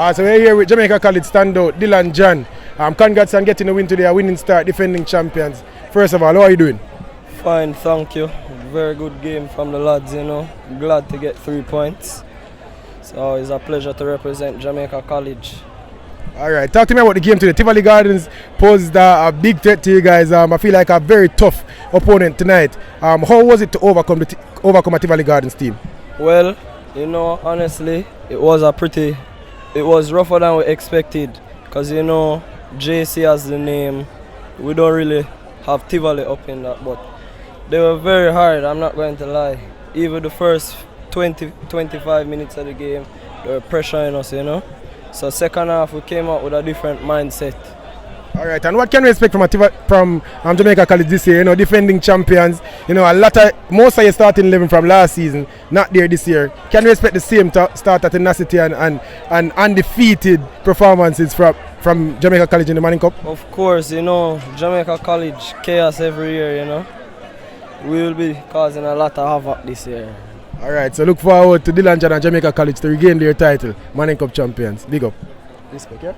So we're here with Jamaica College standout Dylon John. Congrats on getting a win today, a winning start, defending champions. First of all, how are you doing? Fine, thank you. Very good game from the lads, you know. Glad to get 3 points. So it's a pleasure to represent Jamaica College. Alright, talk to me about the game today. Tivoli Gardens posed a big threat to you guys. I feel like a very tough opponent tonight. How was it to overcome a Tivoli Gardens team? Well, you know, honestly, it was rougher than we expected. Because, you know, JC has the name. We don't really have Tivoli up in that, but they were very hard, I'm not going to lie. Even the first 20-25 minutes of the game, they were pressuring us, you know. So second half, we came out with a different mindset. All right, and what can we expect from Jamaica College this year? You know, defending champions. You know, most of your starting 11 from last season not there this year. Can we expect the same start at tenacity and undefeated performances from Jamaica College in the Manning Cup? Of course, you know, Jamaica College chaos every year. You know, we will be causing a lot of havoc this year. All right, so look forward to Dylon John and Jamaica College to regain their title, Manning Cup champions. Big up. Respect, yeah?